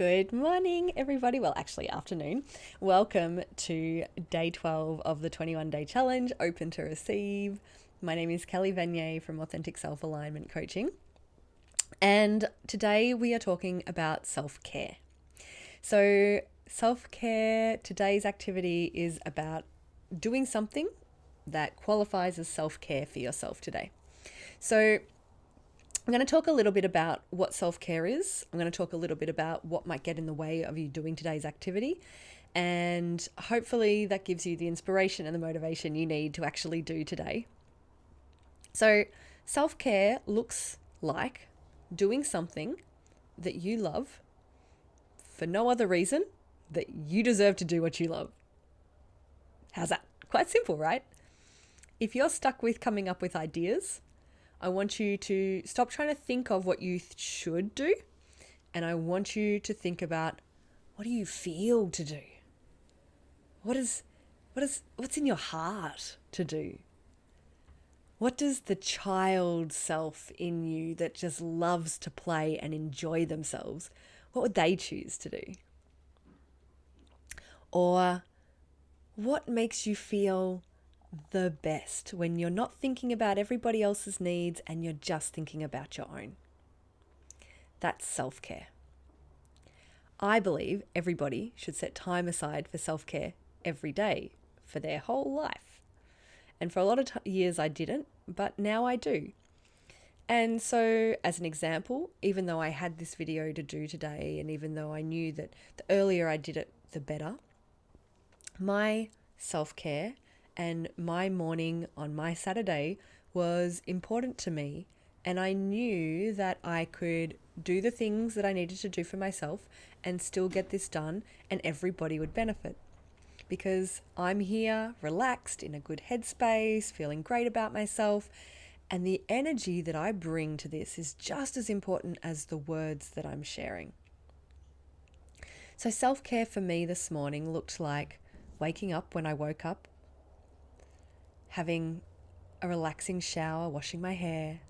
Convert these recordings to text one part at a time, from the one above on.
Good morning, everybody. Well, actually, afternoon. Welcome to day 12 of the 21 day challenge, Open to Receive. My name is Kelly Vanier from Authentic Self Alignment Coaching. And today we are talking about self care. So, self care, today's activity is about doing something that qualifies as self care for yourself today. So, I'm going to talk a little bit about what self-care is. I'm going to talk a little bit about what might get in the way of you doing today's activity. And hopefully that gives you the inspiration and the motivation you need to actually do today. So self-care looks like doing something that you love for no other reason that you deserve to do what you love. How's that? Quite simple, right? If you're stuck with coming up with ideas, I want you to stop trying to think of what you should do, and I want you to think about, what do you feel to do? What's in your heart to do? What does the child self in you that just loves to play and enjoy themselves, what would they choose to do? Or what makes you feel the best when you're not thinking about everybody else's needs and you're just thinking about your own? That's self-care. I believe everybody should set time aside for self-care every day for their whole life. And for a lot of years I didn't, but now I do. And so as an example, even though I had this video to do today, and even though I knew that the earlier I did it, the better, my self-care and my morning on my Saturday was important to me. And I knew that I could do the things that I needed to do for myself and still get this done, and everybody would benefit. Because I'm here, relaxed, in a good headspace, feeling great about myself. And the energy that I bring to this is just as important as the words that I'm sharing. So self-care for me this morning looked like waking up when I woke up, having a relaxing shower, washing my hair,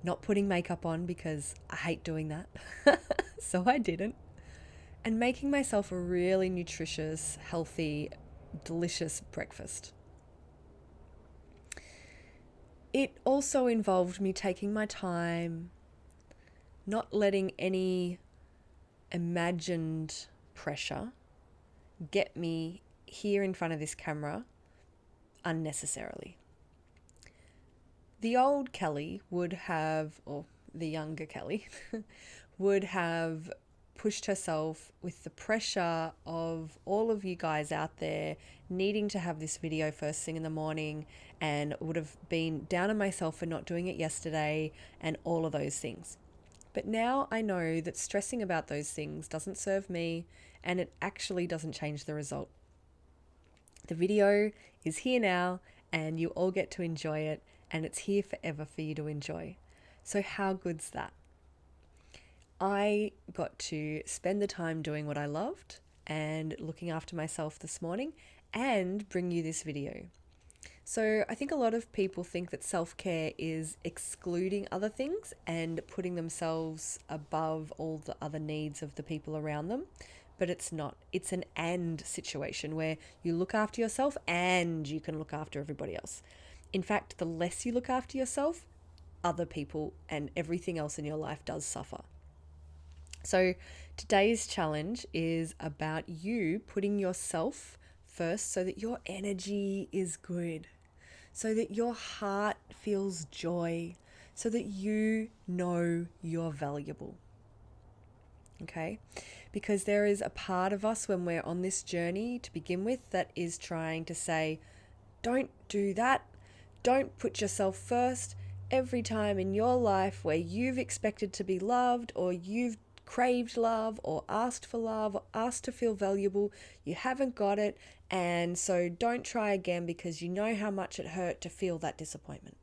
not putting makeup on because I hate doing that, so I didn't, and making myself a really nutritious, healthy, delicious breakfast. It also involved me taking my time, not letting any imagined pressure get me here in front of this camera unnecessarily. The old Kelly would have, or the younger Kelly, would have pushed herself with the pressure of all of you guys out there needing to have this video first thing in the morning, and would have been down on myself for not doing it yesterday and all of those things. But now I know that stressing about those things doesn't serve me, and it actually doesn't change the result. The video is here now and you all get to enjoy it, and it's here forever for you to enjoy. So how good's that? I got to spend the time doing what I loved and looking after myself this morning and bring you this video. So I think a lot of people think that self-care is excluding other things and putting themselves above all the other needs of the people around them. But it's not. It's an and situation where you look after yourself and you can look after everybody else. In fact, the less you look after yourself, other people and everything else in your life does suffer. So today's challenge is about you putting yourself first so that your energy is good, so that your heart feels joy, so that you know you're valuable. Okay? Because there is a part of us when we're on this journey to begin with that is trying to say, don't do that. Don't put yourself first. Every time in your life where you've expected to be loved, or you've craved love, or asked for love, or asked to feel valuable, you haven't got it, and so don't try again because you know how much it hurt to feel that disappointment.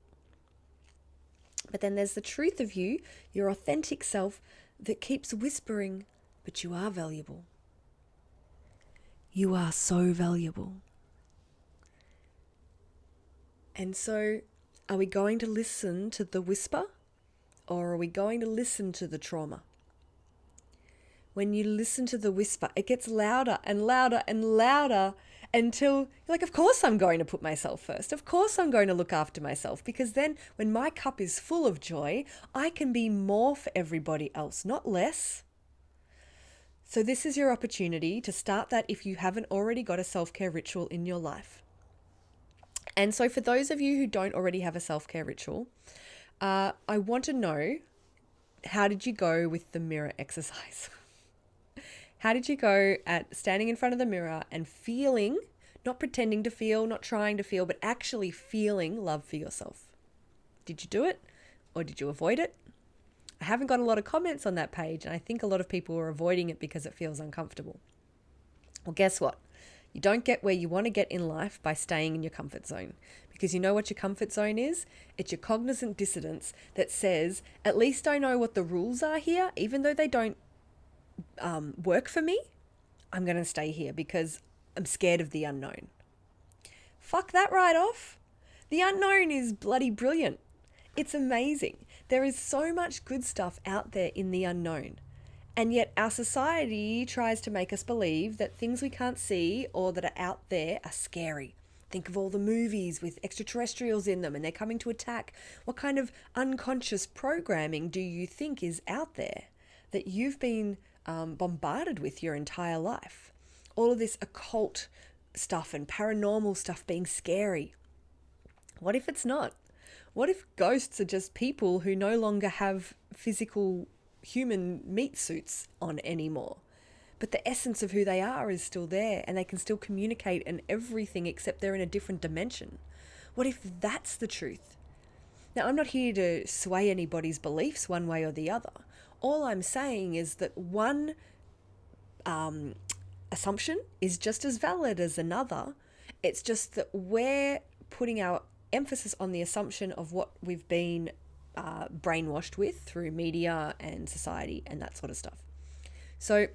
But then there's the truth of you, your authentic self, that keeps whispering, but you are valuable. You are so valuable. And so, are we going to listen to the whisper, or are we going to listen to the trauma? when you listen to the whisper, it gets louder and louder and louder until you're like, of course I'm going to put myself first. Of course I'm going to look after myself, because then when my cup is full of joy, I can be more for everybody else, not less. So this is your opportunity to start that if you haven't already got a self-care ritual in your life. And so for those of you who don't already have a self-care ritual, I want to know, how did you go with the mirror exercise? How did you go at standing in front of the mirror and feeling, not pretending to feel, not trying to feel, but actually feeling love for yourself? Did you do it, or did you avoid it? I haven't got a lot of comments on that page, and I think a lot of people are avoiding it because it feels uncomfortable. Well, guess what? You don't get where you want to get in life by staying in your comfort zone, because you know what your comfort zone is? It's your cognizant dissonance that says, at least I know what the rules are here, even though they don't work for me. I'm going to stay here because I'm scared of the unknown. Fuck that right off. The unknown is bloody brilliant. It's amazing. There is so much good stuff out there in the unknown. And yet our society tries to make us believe that things we can't see or that are out there are scary. Think of all the movies with extraterrestrials in them and they're coming to attack. What kind of unconscious programming do you think is out there that you've been bombarded with your entire life? All of this occult stuff and paranormal stuff being scary. What if it's not? What if ghosts are just people who no longer have physical human meat suits on anymore, but the essence of who they are is still there and they can still communicate and everything, except they're in a different dimension? What if that's the truth? Now, I'm not here to sway anybody's beliefs one way or the other. All I'm saying is that one assumption is just as valid as another. It's just that we're putting our emphasis on the assumption of what we've been brainwashed with through media and society and that sort of stuff. So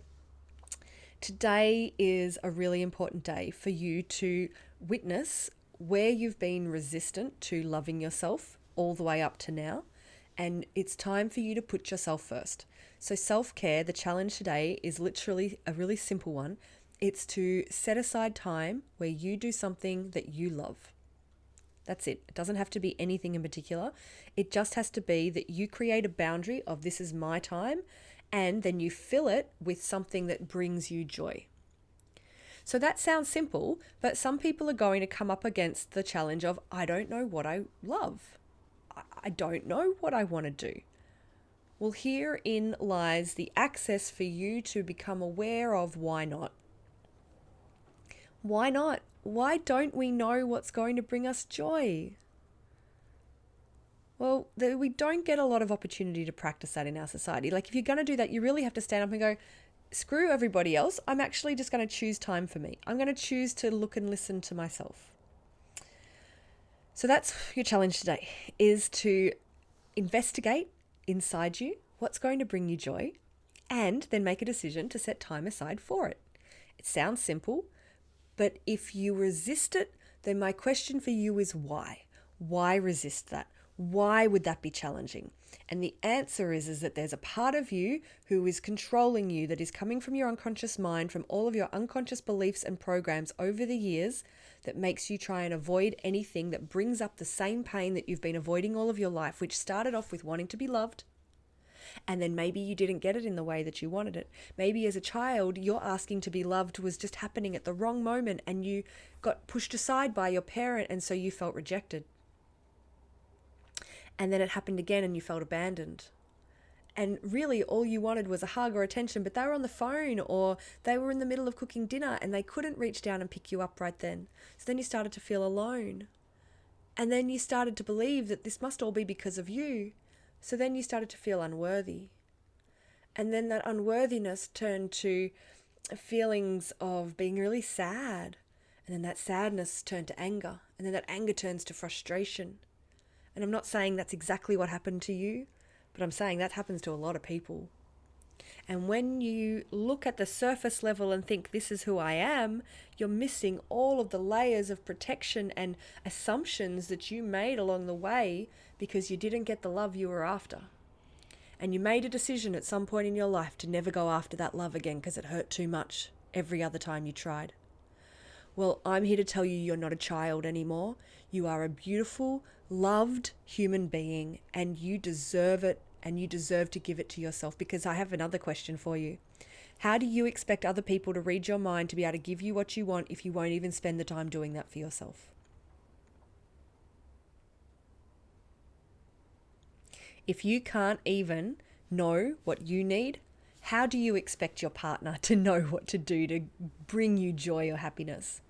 today is a really important day for you to witness where you've been resistant to loving yourself all the way up to now. And it's time for you to put yourself first. So self-care, the challenge today is literally a really simple one. It's to set aside time where you do something that you love. That's it. It doesn't have to be anything in particular. It just has to be that you create a boundary of this is my time, and then you fill it with something that brings you joy. So that sounds simple, but some people are going to come up against the challenge of, I don't know what I love. I don't know what I want to do. Well, herein lies the access for you to become aware of why not. Why not? Why don't we know what's going to bring us joy? Well, we don't get a lot of opportunity to practice that in our society. Like, if you're going to do that, you really have to stand up and go, screw everybody else. I'm actually just going to choose time for me. I'm going to choose to look and listen to myself. So that's your challenge today, is to investigate inside you what's going to bring you joy and then make a decision to set time aside for it. It sounds simple, but if you resist it, then my question for you is why? Why resist that? Why would that be challenging? And the answer is that there's a part of you who is controlling you, that is coming from your unconscious mind, from all of your unconscious beliefs and programs over the years, that makes you try and avoid anything that brings up the same pain that you've been avoiding all of your life, which started off with wanting to be loved. And then maybe you didn't get it in the way that you wanted it. Maybe as a child, your asking to be loved was just happening at the wrong moment and you got pushed aside by your parent, and so you felt rejected. And then it happened again and you felt abandoned. And really all you wanted was a hug or attention, but they were on the phone or they were in the middle of cooking dinner and they couldn't reach down and pick you up right then. So then you started to feel alone. And then you started to believe that this must all be because of you. So then you started to feel unworthy. And then that unworthiness turned to feelings of being really sad. And then that sadness turned to anger. And then that anger turns to frustration. And I'm not saying that's exactly what happened to you, but I'm saying that happens to a lot of people. And when you look at the surface level and think this is who I am, you're missing all of the layers of protection and assumptions that you made along the way because you didn't get the love you were after. and you made a decision at some point in your life to never go after that love again because it hurt too much every other time you tried. Well, I'm here to tell you you're not a child anymore. You are a beautiful, loved human being, and you deserve it, and you deserve to give it to yourself. Because I have another question for you. How do you expect other people to read your mind to be able to give you what you want if you won't even spend the time doing that for yourself? If you can't even know what you need, how do you expect your partner to know what to do to bring you joy or happiness?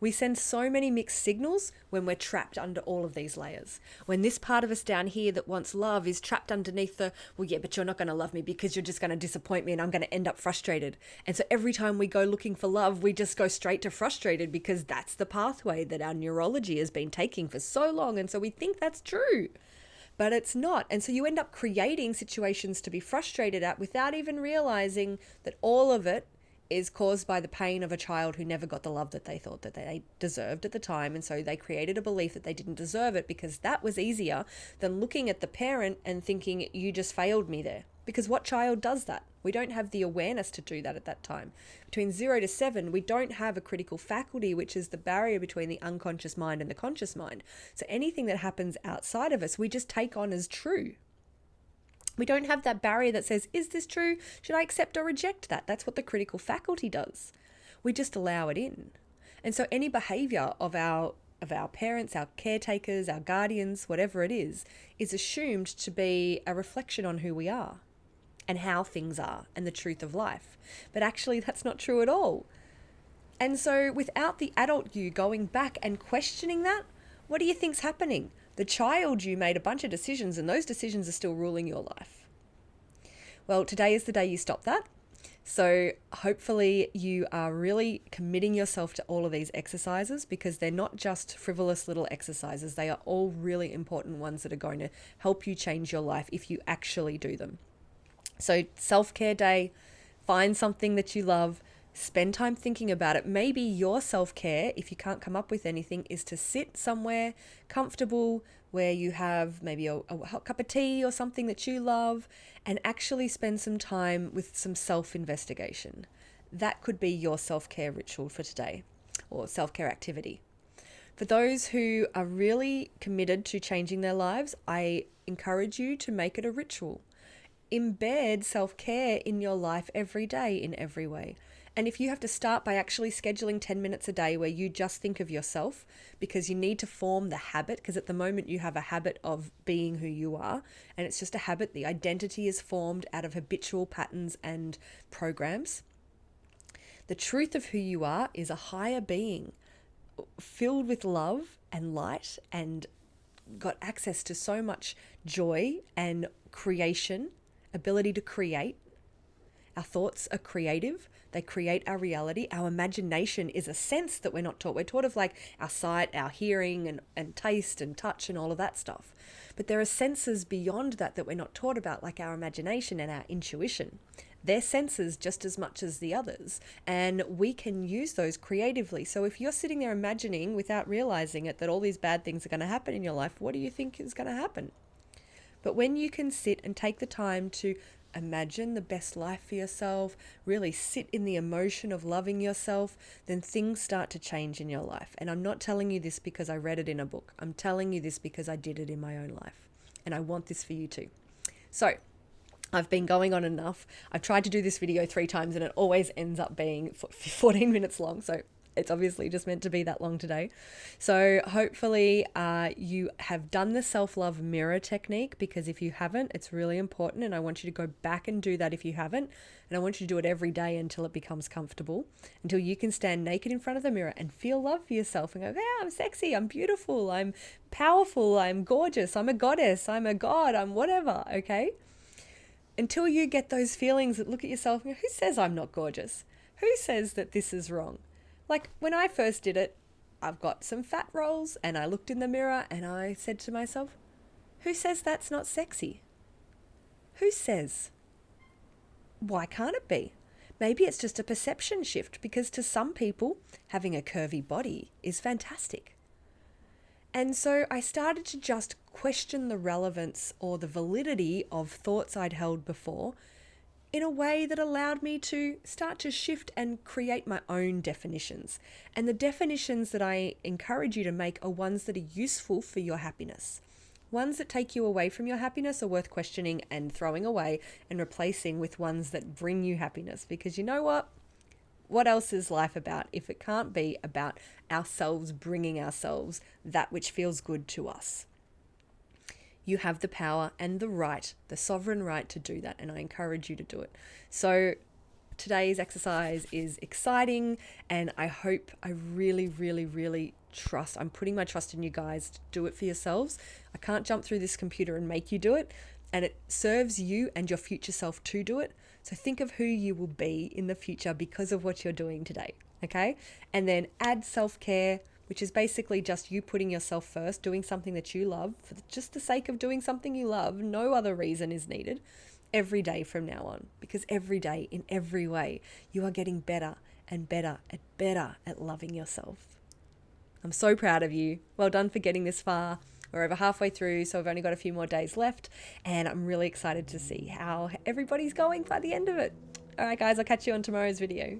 We send so many mixed signals when we're trapped under all of these layers. When this part of us down here that wants love is trapped underneath the, well, yeah, but you're not going to love me because you're just going to disappoint me and I'm going to end up frustrated. And so every time we go looking for love, we just go straight to frustrated because that's the pathway that our neurology has been taking for so long. And so we think that's true. But it's not. And so you end up creating situations to be frustrated at without even realizing that all of it is caused by the pain of a child who never got the love that they thought that they deserved at the time. And so they created a belief that they didn't deserve it because that was easier than looking at the parent and thinking, you just failed me there. Because what child does that? We don't have the awareness to do that at that time. Between 0 to 7, we don't have a critical faculty, which is the barrier between the unconscious mind and the conscious mind. So anything that happens outside of us, we just take on as true. We don't have that barrier that says, is this true? Should I accept or reject that? That's what the critical faculty does. We just allow it in. And so any behavior of our parents, our caretakers, our guardians, whatever it is assumed to be a reflection on who we are and how things are and the truth of life. But actually, that's not true at all. And so without the adult you going back and questioning that, what do you think's happening? The child you made a bunch of decisions and those decisions are still ruling your life. Well, today is the day you stop that. So hopefully you are really committing yourself to all of these exercises because they're not just frivolous little exercises. They are all really important ones that are going to help you change your life if you actually do them. So self-care day, find something that you love, spend time thinking about it. Maybe your self-care, if you can't come up with anything, is to sit somewhere comfortable where you have maybe a hot cup of tea or something that you love and actually spend some time with some self-investigation. That could be your self-care ritual for today or self-care activity. For those who are really committed to changing their lives, I encourage you to make it a ritual. Embed self-care in your life every day in every way. And if you have to start by actually scheduling 10 minutes a day where you just think of yourself because you need to form the habit, because at the moment you have a habit of being who you are and it's just a habit. The identity is formed out of habitual patterns and programs. The truth of who you are is a higher being filled with love and light and got access to so much joy and creation, ability to create. Our thoughts are creative. They create our reality. Our imagination is a sense that we're not taught. We're taught of like our sight, our hearing and taste and touch and all of that stuff. But there are senses beyond that that we're not taught about, like our imagination and our intuition. They're senses just as much as the others, and we can use those creatively. So if you're sitting there imagining without realizing it that all these bad things are going to happen in your life, what do you think is going to happen? But when you can sit and take the time to imagine the best life for yourself, really sit in the emotion of loving yourself, then things start to change in your life. And I'm not telling you this because I read it in a book. I'm telling you this because I did it in my own life. And I want this for you too. So I've been going on enough. I've tried to do this video 3 times and it always ends up being 14 minutes long. So it's obviously just meant to be that long today. So hopefully you have done the self-love mirror technique, because if you haven't, it's really important. And I want you to go back and do that if you haven't. And I want you to do it every day until it becomes comfortable, until you can stand naked in front of the mirror and feel love for yourself and go, yeah, I'm sexy, I'm beautiful, I'm powerful, I'm gorgeous, I'm a goddess, I'm a god, I'm whatever, okay? Until you get those feelings that look at yourself and go, who says I'm not gorgeous? Who says that this is wrong? Like when I first did it, I've got some fat rolls and I looked in the mirror and I said to myself, who says that's not sexy? Who says? Why can't it be? Maybe it's just a perception shift, because to some people, having a curvy body is fantastic. And so I started to just question the relevance or the validity of thoughts I'd held before in a way that allowed me to start to shift and create my own definitions. And the definitions that I encourage you to make are ones that are useful for your happiness. Ones that take you away from your happiness are worth questioning and throwing away and replacing with ones that bring you happiness. Because you know what? What else is life about if it can't be about ourselves bringing ourselves that which feels good to us? You have the power and the right, the sovereign right to do that, and I encourage you to do it. So today's exercise is exciting, and I hope, I really, really, really trust, I'm putting my trust in you guys to do it for yourselves. I can't jump through this computer and make you do it, and it serves you and your future self to do it. So think of who you will be in the future because of what you're doing today, okay? And then add self-care, which is basically just you putting yourself first, doing something that you love for just the sake of doing something you love. No other reason is needed every day from now on, because every day, in every way, you are getting better and better and better at loving yourself. I'm so proud of you. Well done for getting this far. We're over halfway through, so I've only got a few more days left, and I'm really excited to see how everybody's going by the end of it. All right, guys, I'll catch you on tomorrow's video.